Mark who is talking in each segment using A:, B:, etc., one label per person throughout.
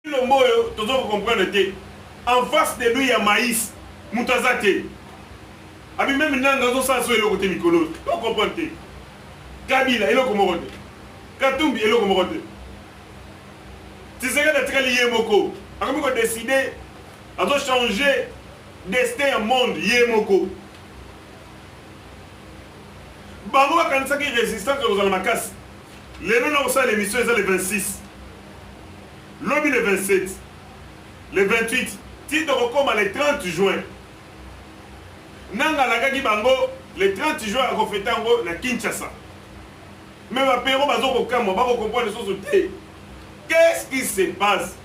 A: Lomboyo, tu dois comprendre. En face de lui, il y a maïs. Moutazate. Abi même dans un sens où il est au côté Mikolo. Tu comprends. Kabila, il est au côté. Katumbi, il est au côté. Tu sais que tu es lié Moko. Alors, on a décidé de changer destin au monde. Yemoko. Bango quand ça qui est résistant que vous allez ma casse. Les noms de l'émission c'est le 26. Lobby le 27. Le 28. Titre recommande le 30 juin. Nanga Nagagi Bango le 30 juin à Kofetango na Kinshasa. Mais ma péro bazo kokamo ba comprendre les choses. Qu'est-ce qui se passe?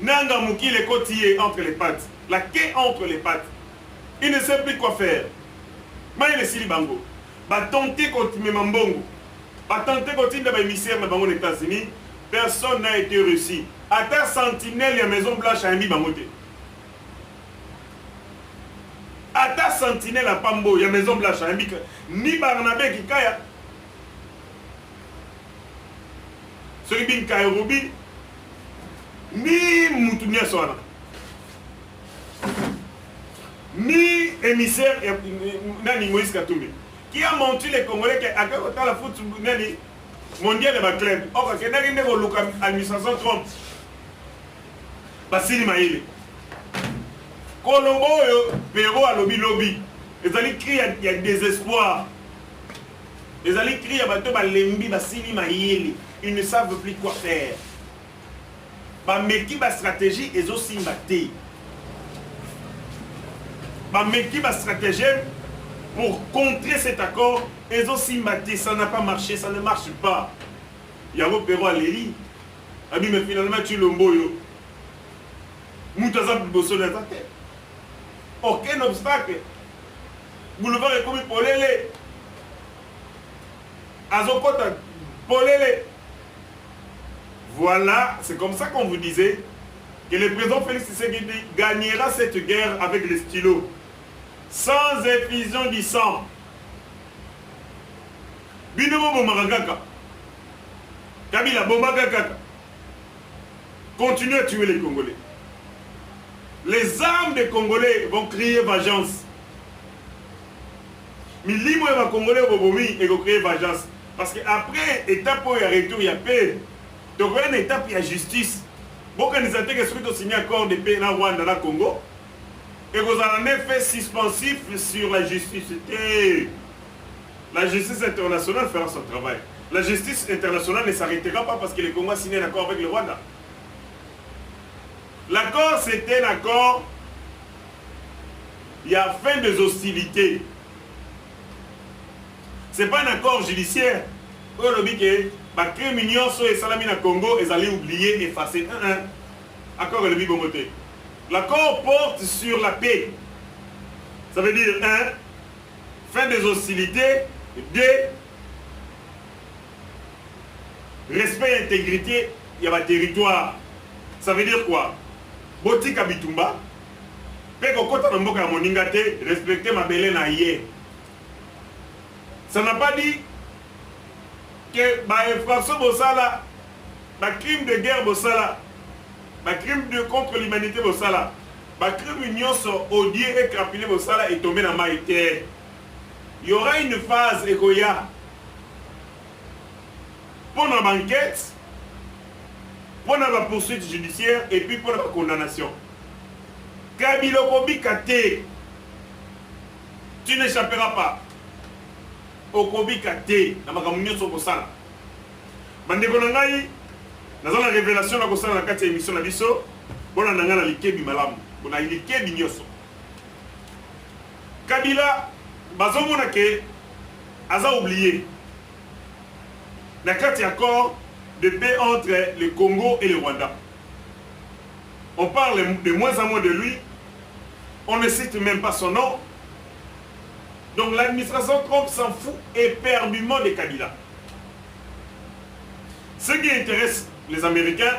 A: Nanga Muki le côtier entre les pattes. La quai entre les pattes. Il ne sait plus quoi faire. Mais il est Sili Bango. Ba tenter continuer Mambongo. Ba tenter continuer dans émissaire na Bango aux États-Unis. Personne n'a été réussi. À ta sentinelle, il y a Maison Blanche à Mbi Bangote. À ta sentinelle à Pambo, il y a Maison Blanche à Mbi. Ni Barnabé qui kaya. Celui qui kaya Rubi. Ni Moutounia Soana. Ni émissaire Nani Moïse Katumbi. Qui a menti les Congolais qui a la foot Nani mondial de ma club. Oh, parce que n'a rien de l'administration Trump. Basili Maïle. Colombo, Péro à lobby. Les alliés crient, il y a désespoir. Les alliés crient à Bato Balembi, Basili Maïle. Ils ne savent plus quoi faire. Bameki ba stratégie et aussi maté. Bameki ba stratégie pour contrer cet accord. Et aussi maté, ça n'a pas marché, ça ne marche pas. Yango Péro à l'Eli. Abi mais finalement tu l'omboyo. Moutaza Bosso d'attaquer. Aucun obstacle. Boulevard est comme Polele. Azokota Polele. Voilà, c'est comme ça qu'on vous disait que le président Félix Tshisekedi gagnera cette guerre avec les stylos. Sans effusion du sang. Binomo Bomaragaka. Kabila Bomaragaka. Continue à tuer les Congolais. Les armes des Congolais vont crier vengeance. Mais l'imo va Congolais Bobomi et vont crier vengeance. Parce qu'après, étape où il y a retour, il y a paix. Donc, il y a une étape, il y a justice. Beaucoup d'organisations qui sont signé un accord de paix dans Rwanda, dans le Congo. Et vous avez un effet suspensif sur la justice. Et la justice internationale fera son travail. La justice internationale ne s'arrêtera pas parce que le Congo a signé un accord avec le Rwanda. L'accord, c'était un accord. Il y a fin des hostilités. Ce n'est pas un accord judiciaire. Les criminels sont salami na Congo, ils allaient oublier, effacer. Accord le bibomoté. L'accord porte sur la paix. Ça veut dire, fin des hostilités, 2, respect et intégrité, il y a un territoire. Ça veut dire quoi? Botika Bitumba, Peko Kota Namboka Moningate, respecter ma belle naïe. Ça n'a pas dit que l'infraction Bossala, le crime de guerre Bossala, le crime contre l'humanité Bossala, le crime union sur odié et crapulé Bossala est tombé dans ma terre. Il y aura une phase égoïa pour la banquette, pour la poursuite judiciaire et puis pour la condamnation. Kabila Kobikate, tu n'échapperas pas. Okobikate, na makamunyo so kosala. Bandeko na ngai, naza na révélation na kosala na kati ya émission na biso, bona nanga na likebi malamu, bona likebi nyoso. Kabila bazomona ke aza oublié. Na kati ya accord de paix entre le Congo et le Rwanda. On parle de moins en moins de lui, on ne cite même pas son nom. Donc l'administration Trump s'en fout éperdument de Kabila. Ce qui intéresse les Américains,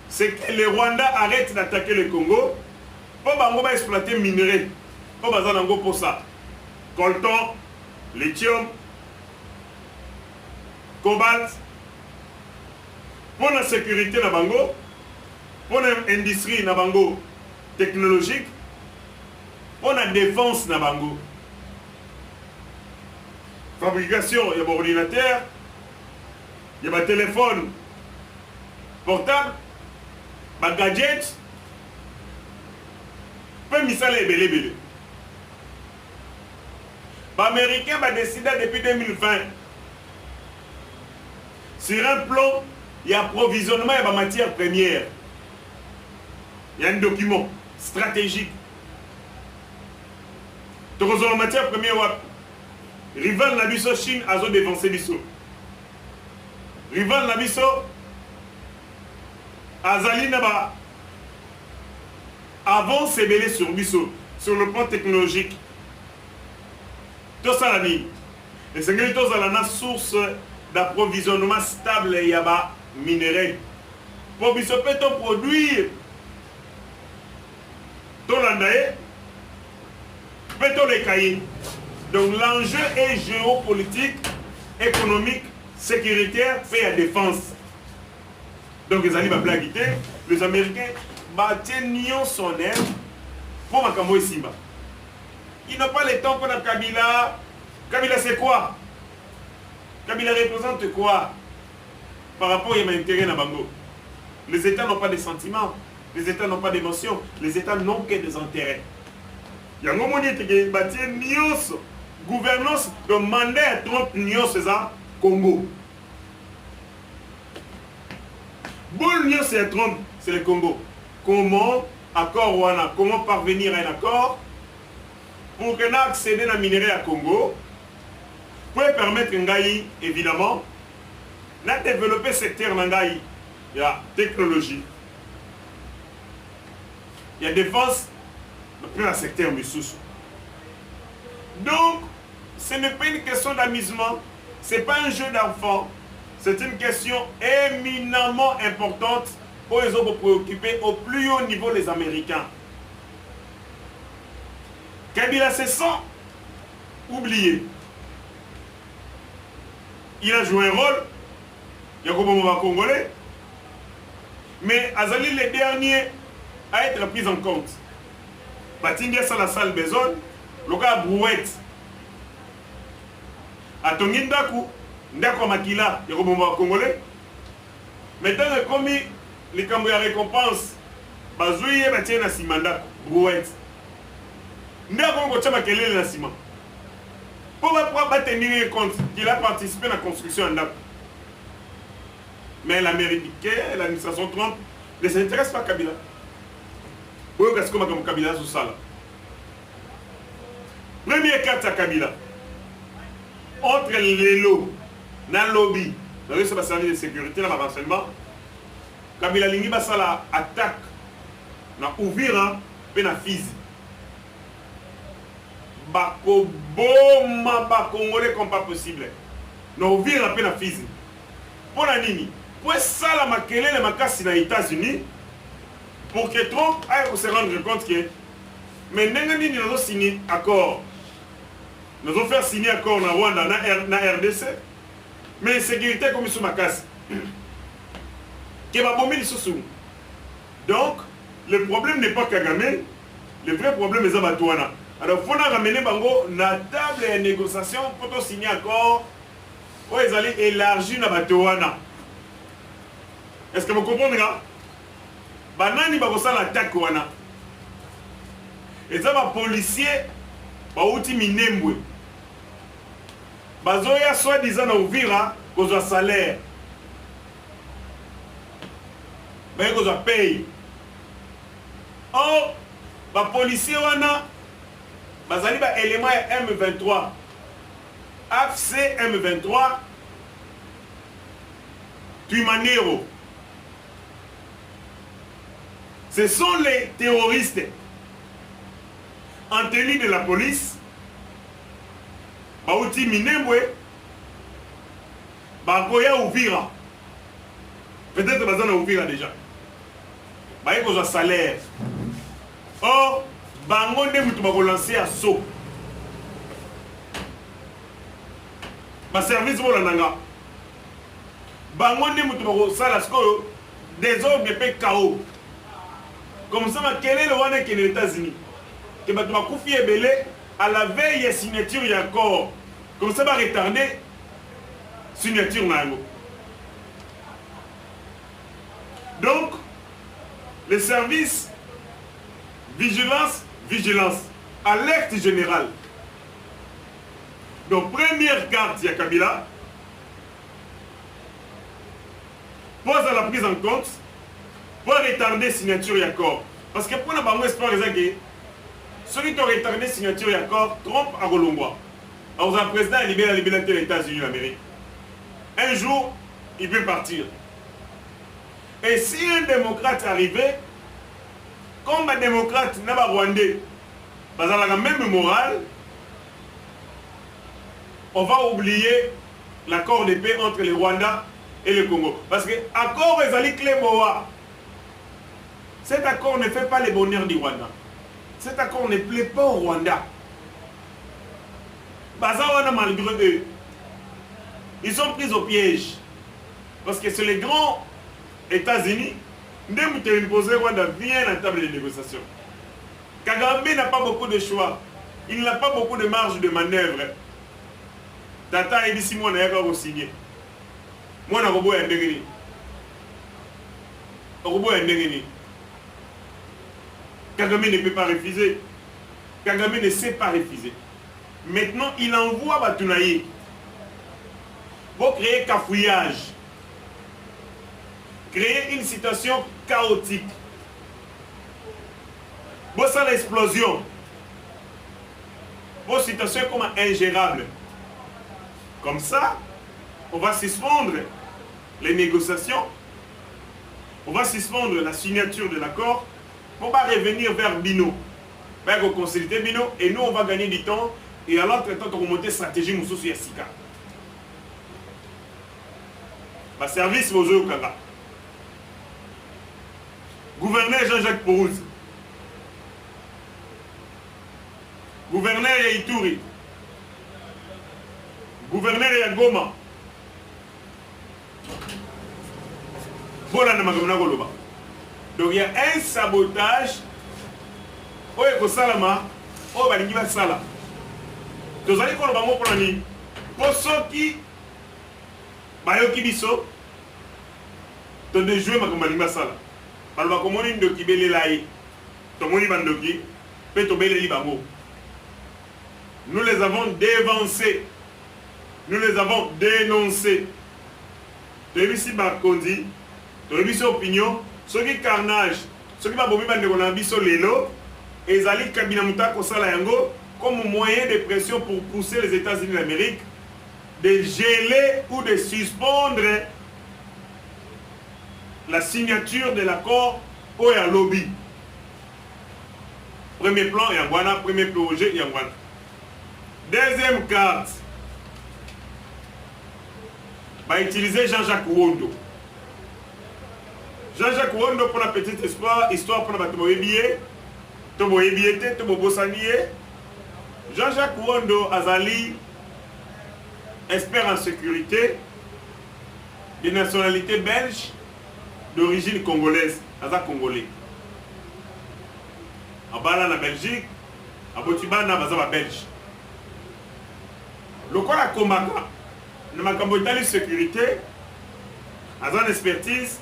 A: c'est que le Rwanda arrête d'attaquer le Congo pour exploiter les minerais. Pour ça. Coltan, lithium, cobalt, pour la sécurité na bango, pour l'industrie na bango technologique, pour la défense na bango. Fabrication, il y a mon ordinateur, il y a mon téléphone portable, ma gadget, peu misala ebele bele. Les Américains ont décidé depuis 2020 sur un plan, il y a approvisionnement et matières premières. Il y a un document stratégique. Donc, la matière première, rival Nabiso Chine a dévancé Bisso. Rival Nabiso Azali Naba avant s'ébélé sur Bisso, sur le plan technologique. Tout ça, les Seigneurs, tous à la source d'approvisionnement stable et yaba minéraux. Pour Bisso peut-on produire tout l'andaye, peut-on les cahiers. Donc l'enjeu est géopolitique, économique, sécuritaire, fait à défense. Donc les alliés blaguiter, les Américains battent son air pour Makambo et Simba. Ils n'ont pas le temps pour la Kabila. Kabila c'est quoi? Kabila représente quoi par rapport à l'intérêt de Bango? Les États n'ont pas de sentiments, les États n'ont pas d'émotions, les États n'ont que des intérêts. Il y a un moment qui bâti Nyos, gouvernance de mandat Trump Nyos, c'est ça, Congo. Boul Nyos et Trump, c'est le Congo. Comment accord Wana, comment parvenir à un accord pour que nous accéder à la minerai à Congo, pour permettre Ngaï, évidemment, de développer ce secteur Ngaï, il y a technologie, il y a défense, après le secteur Missoussou. Donc, ce n'est pas une question d'amusement, ce n'est pas un jeu d'enfant, c'est une question éminemment importante pour les autres préoccuper au plus haut niveau les Américains. Kabila se sent oublié. Il a joué un rôle, il y a un Congolais, mais Azali le dernier à être pris en compte. Batindia sans la salle besoin, le cas brouette. A Tongi Ndaku, Ndako Makila, il y a un Congolais. Maintenant, comme les Cambouis récompense, Bazoui et Batien à Simanda, brouette. Ndako Ngochama Kelele na Sima. Pour pouvoir tenir compte qu'il a participé à la construction Ndako. Mais l'Américain, l'administration Trump, ne s'intéresse pas à Kabila. Oui, parce que comme Kabila sous ça. Première carte à Kabila. Entre les lots, dans le lobby, dans le service de sécurité, dans le renseignement, Kabila Lingi Basala attaque dans Ouvira et dans Fizi. Bako boma ba Congolais comme pas possible. Dans Ouvira et dans Fizi. Pour la nini, pour ça la makele les makasi dans les États-Unis, pour que Trump aille se rendre compte que mais nous avons signé accord. Nous avons fait signer accord dans Rwanda, dans RDC, mais la sécurité comme sur ma casse. Qui va bomber les sous. Donc, le problème n'est pas Kagame, le vrai problème est Zabatouana. Alors, il faut ramener Bango la table de négociation pour signer accord où ils allaient élargir Zabatouana. Est-ce que vous comprenez? Banani bakosa l'attaque wana. Et ça va policier ba outi minembwe. Bazoya soi-disant na Uvira kozwa salaire. Mais kozwa paye. Or ba policier wana bazali ba élément ya M23. AFC M23 Tuimanero. Ce sont les terroristes en tenue de la police, Baouti Minembwe, Bakoya Ouvira. Peut-être que Bazana Ouvira déjà. Baye a salaire. Or, Bango Ndemoutou va lancer à saut. Ma service pour la nanga. bangonde mutu sala sko désordre pe chaos. Comme ça quel est le rwanda qui est les États-Unis que bato bakufi ebele à la veille ya signature ya accord. Comme ça va retarder signature na yango. Donc les services vigilance, alerte générale. Donc première carte ya Kabila pose à la prise en compte pour retarder signature et accord. Parce que pour nous, nous espérons que ceux qui ont retardé signature et accord, Trump a Colombo. Alors, le président a libéré la liberté des États-Unis d'Amérique. Un jour, il peut partir. Et si un démocrate est arrivé, comme un démocrate n'a pas rwandais, parce qu'il a la même morale, on va oublier l'accord de paix entre le Rwanda et le Congo. Parce que l'accord est allé clé Boa. Cet accord ne fait pas le bonheur du Rwanda. Cet accord ne plaît pas au Rwanda. Bazawana malgré eux, ils sont pris au piège. Parce que c'est les grands États-Unis, Ndemute imposé Rwanda vient à la table de négociation. Kagame n'a pas beaucoup de choix. Il n'a pas beaucoup de marge de manœuvre. Tata et d'ici moi n'a pas signé. Moi n'a pas de Kagame ne peut pas refuser. Kagame ne sait pas refuser. Maintenant, il envoie Batunaï pour créer cafouillage, créer une situation chaotique. Pour ça, l'explosion. Pour situation comme ingérable. Comme ça, on va suspendre les négociations, on va suspendre la signature de l'accord. On va revenir vers Bino, vers consulter Bino, et nous on va gagner du temps, et à l'entretemps on va monter stratégie Moussou Yassika. Ma service aux œufs Kanga. Gouverneur Jean-Jacques Pourouz. Gouverneur Yaituri. Gouverneur Yagoma. Voilà Namagamna Goloba. Donc il y a un sabotage. Oye ko salama, o balingi ba sala. Tozali ko lobango pour nani? Posoki bayoki biso. To de jouer makambo balingi ba sala. Baloba ko moni ndoki belela ye. To moni bandoki, pe to beleli bango. Nous les avons dévancés. Nous les avons dénoncés. Tebisi Bakondi, tebisi opinion. Ce qui carnage, ce qui va bomber dans biso lelo, et Zali Kabila Mutako Sala Yango comme moyen de pression pour pousser les États-Unis d'Amérique de geler ou de suspendre la signature de l'accord au lobby. Premier plan Yangwana, premier projet Yangwana. Deuxième carte, va utiliser Jean-Jacques Wondo. Jean-Jacques Wondo pour la petite histoire pour la Tomoyebiye, Tomoyebiyete, Tomobosaniye. Jean-Jacques Wondo Azali, expert en sécurité, de nationalité belge, d'origine congolaise, Aza congolais. Abala na Belgique, Abotibana Bazaba belge. Le corps a combattu, dans ma de sécurité, Aza expertise.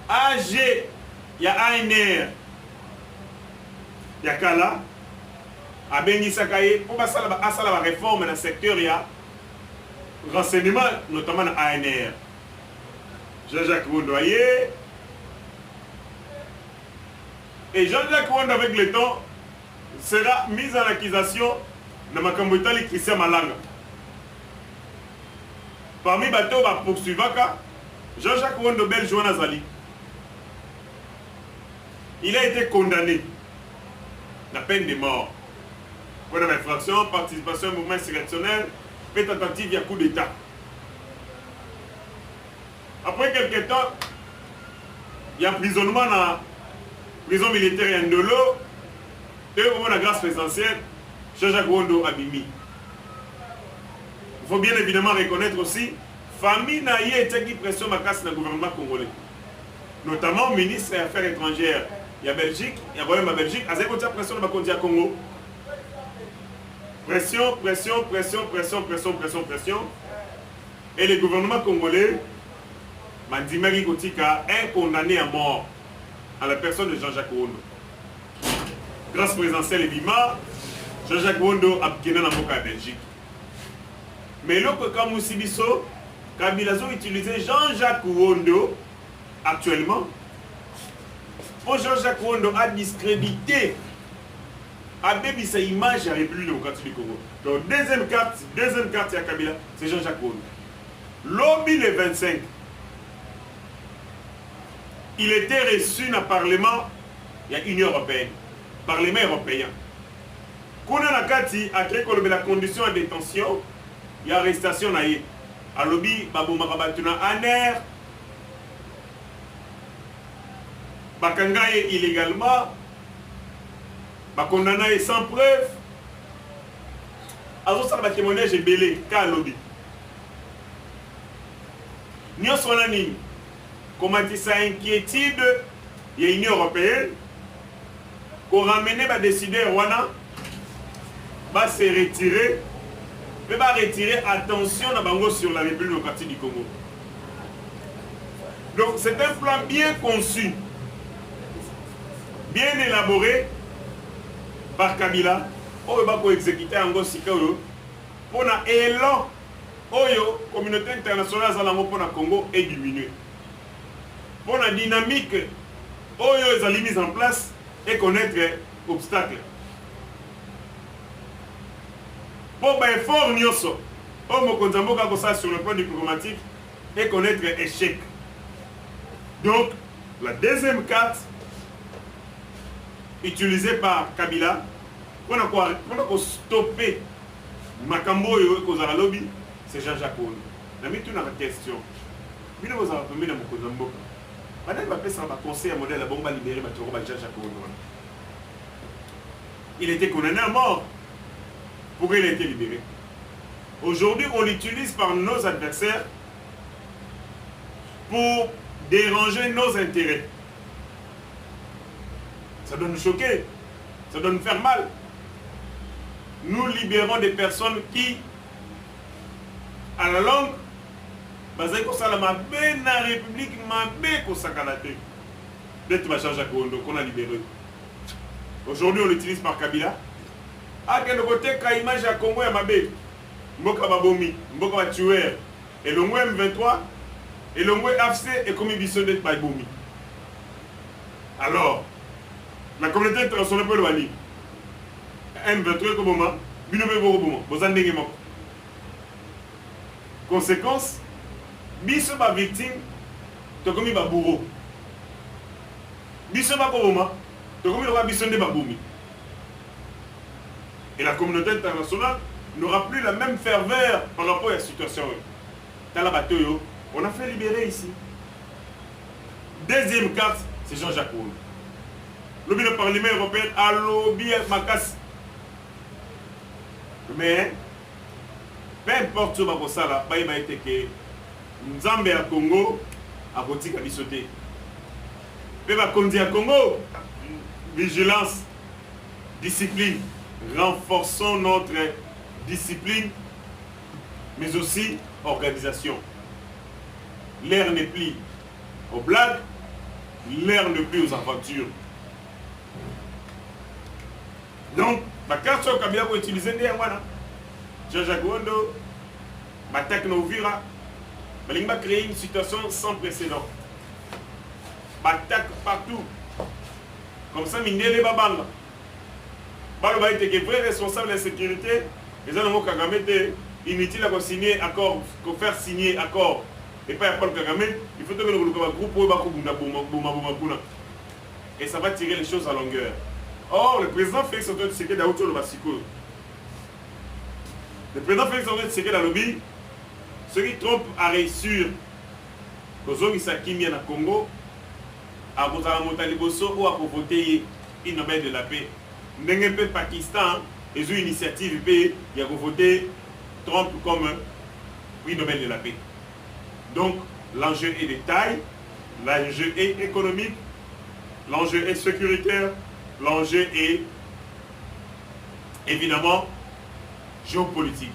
A: AG, il y a ANR, il y a Kala, à Bengi Sakaye, on va faire la réforme dans le secteur, il y a renseignement, notamment dans ANR. Jean-Jacques Wondoyer. Et Jean-Jacques Wondo, avec le temps, sera mis en accusation dans ma cambotali Christian Malanga. Parmi les bateaux, poursuivaka, Jean-Jacques Wondo Belge Azali. Il a été condamné à la peine de mort pour l'infraction, participation au mouvement insurrectionnel, et tentative à coup d'État. Après quelques temps, il y a emprisonnement dans la prison militaire Ndolo, et au moment de la grâce présidentielle, Jean-Jacques Wondo Abimi. Il faut bien évidemment reconnaître aussi famille na ye etaki pression makasi na gouvernement congolais. Notamment ministre des Affaires étrangères. Il y a Belgique, il y a Royaume à Belgique, il y a pression dans le Congo. Pression, pression, pression, pression, pression, pression, pression. Et le gouvernement congolais, Mandimari Kotika, est condamné à mort à la personne de Jean-Jacques Wondo. Grâce présidentielle et Bima, Jean-Jacques Wondo a gagné la Moka à Belgique. Mais l'autre cas Moussibiso, Kabila a utilisé Jean-Jacques Wondo actuellement. Pour Jean-Jacques Wondo a discrédité, a baby sa image à la République démocratique du Congo. Donc deuxième carte à Kabila, c'est Jean-Jacques Wondo. Lobby le 25, il était reçu dans le Parlement, il y a l'Union européenne, Parlement européen. Quand on a créé la condition de détention, il y a arrestation. À lobby, Babou Marabatuna Aner, Bakangaye illégalement, Bakondanaye sans preuve. Alors ça va témoigner, j'ai belé, qu'à lobby. Nous sommes là, comment dit ça, inquiétude, il y a l'Union européenne, qu'on ramène, va décider, Rwanda, va se retirer, mais va retirer attention à Bango sur la République démocratique du Congo. Donc c'est un plan bien conçu, bien élaboré par Kabila, où il va exécuter en Gosikayo pour un élan. Oyo, communauté internationale pour le Congo est diminuée. Pour la dynamique, Oyo est mise en place et connaître obstacles. Pour un effort nyoso, Omo Konzambo Kakosa sur le plan diplomatique et connaître échec. Donc, la deuxième carte utilisée par Kabila pour stopper Makambo et Kozara Lobby. C'est Jean-Jacques Wondo. Je vais une question. Je vais vous appeler dans mon madame va faire un conseil à modèle à bombe libérer Jean-Jacques Wondo. Il était condamné à mort. Pourquoi il a été libéré? Aujourd'hui, on l'utilise par nos adversaires pour déranger nos intérêts. Ça doit nous choquer. Ça doit nous faire mal. Nous libérons des personnes qui, à la langue, basé sur ça, la République m'a bien d'être Jean-Jacques Wondo qu'on a libéré. Aujourd'hui, on l'utilise par Kabila. À quel côté, quand image à Congo et Mabé, Mboka Babomi, Mboka Tuer, et le M23, et le AFC est comme une vision d'être Babomi. Alors, la communauté internationale peut le bannir. M23 comme moment, Binobe Borobomo, Bozandenge Moko. Conséquence, biso ba victime, to komi ba bourreau. Biso ba koboma, to komi ba biso nde ba boumi. Et la communauté internationale n'aura plus la même ferveur par rapport à la situation. Talabatoyo, on a fait libérer ici. Deuxième carte, c'est Jean-Jacques Wondo. Le Parlement européen a lobby Makas. Mais, peu importe ce que vous avez fait, il a été que Nzambe à Congo a voté à bisoté. Mais va conduire à Congo, vigilance, discipline. Renforçons notre discipline, mais aussi organisation. L'air n'est plus aux blagues, l'air n'est plus aux aventures. Donc, ma carte sur Kabila pour utiliser derrière moi. Jean-Jacques Wondo, ma technovira, ma va créer une situation sans précédent. Attaque partout. Comme ça, Mindele Babanga. Baloba était que vrai responsable de la sécurité, les gens Kagame étaient inutiles à signer accord, faire signer accord. Et pas Paul Kagame, il faut que le groupe et ça va tirer les choses à longueur. Or, le président Félix Antoine Tshisekedi a autour de Basiko. Le président Félix Antoine Tshisekedi a lobby, ce qui trompe à réussir aux hommes qui sont au Congo, à Motaliboso ou à voter une Nobel de la paix. N'engagez pas Pakistan, les initiatives, il y a voté Trump comme prix Nobel de la paix. Donc, l'enjeu est de taille, l'enjeu est économique, l'enjeu est sécuritaire, l'enjeu est évidemment géopolitique.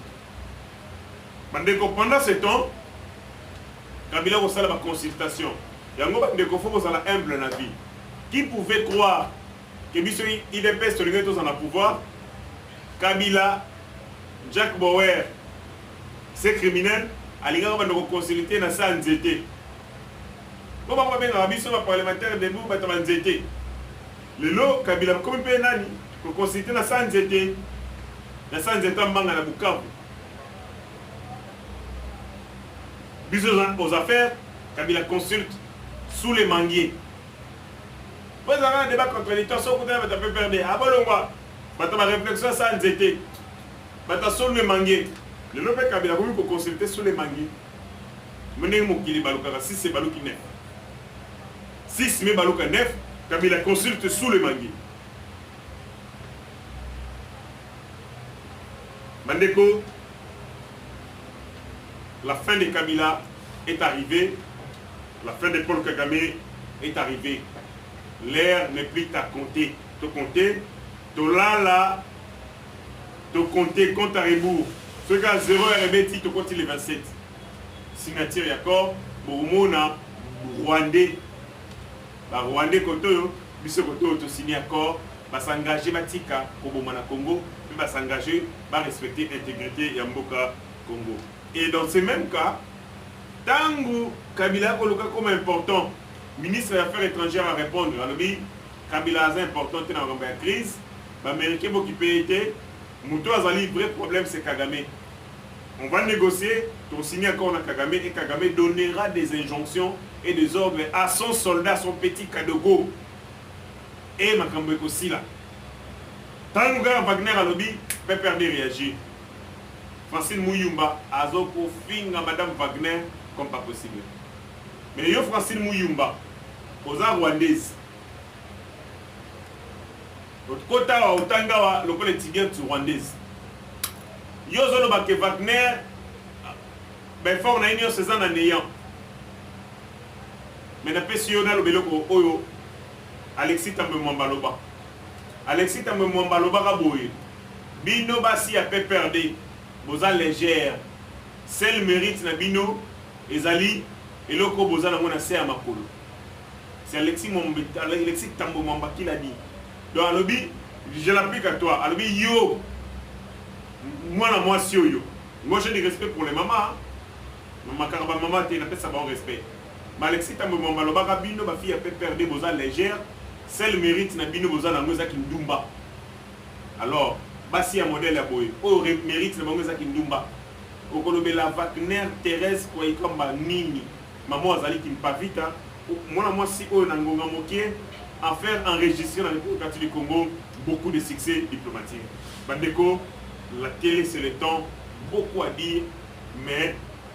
A: Pendant ce temps, Kabila a fait la consultation. Il y a un humble dans la vie. Qui pouvait croire que l'IDPS est tous en pouvoir? Kabila, Jack Bauer, ces criminels, ils ont consulté dans sa nzete. Bon, on va bien dans la mission parlementaire de nous, on va nzete. Le lot, Kabila, comme il peut nani, pour consulter dans sa nzete, dans sa nzete en banga na Bukavu. Aux affaires, Kabila consulte sous les manguiers. Vous avez un débat contradictoire, sur le côté, vous avez perdu. Avant le mois, vous avez une réflexion sans nzete. Vous avez sur les manguiers. Le lopé Kabila, vous pouvez consulter sous les manguiers. Menez mon kili balouka, 6 c'est balouki 9. 6 mais balouka 9, Kabila consulte sous les manguiers. Mandeko, la fin de Kabila est arrivée, la fin de Paul Kagame est arrivée. L'air n'est plus à compter. Te compter, to là, te compter compte à rebours. Ce cas 0 RBT, te compte les 27. Signature d'accord, Boumona, Rwandais. Rwandais Koto, Biso Koto, te signé accord, va s'engager, Matika, pour Boumana Congo, puis va s'engager, va respecter l'intégrité Yamboka Congo. Et dans ce même cas, Tango Kabila Koloka comme important, ministre des Affaires étrangères à répondre, alors Kabila est important dans la crise, l'Américain qui peut être, Mouto Azali, vrai problème c'est Kagame. On va négocier, on signe encore avec Kagame et Kagame donnera des injonctions et des ordres à son soldat, son petit Kadogo. Et Makambe aussi là. Tango Wagner à lobby, peut perdre réagir. Francine Mouyumba, Azo pour finir Madame Wagner comme pas possible. Mais yo Francine Mouyumba, aux Rwandaises. Notre côté à Otangawa, le collègue Tigre Rwandaise. Yo zolo baké Wagner, ben fort na union César na néant. Mais na pesi yo na lo beloko oyo Alexis Tambe Mwambaloba. Alexis Tambe Mwambaloba ka boye. Bino basi a pe perdre. Boza légère. Celle mérite na bino ezali eloko boza na mona se ya makolo. C'est Alexis Tambe Mwamba qui l'a dit. Donc alobi, je l'applique à toi. Alobi yo moi si yo. Moi j'ai du respect pour les mamans. Maman karaba maman te na pesa bon respect. Mais Alexis Tambe Mwamba loba bino ba fille a pe perdre boza légère. Celle mérite na bino boza na ngoza kindumba. Alors basi a modèle ya boy. O mérite na ngoza kindumba. Okolobe la Wagner Thérèse kwa ikamba nini. Maman azali kimpavita. Moi si o na ngonga mokie à faire enregistrer dans le République du Congo beaucoup de succès diplomatiques. Bandeko, la télé c'est le temps, beaucoup à dire, mais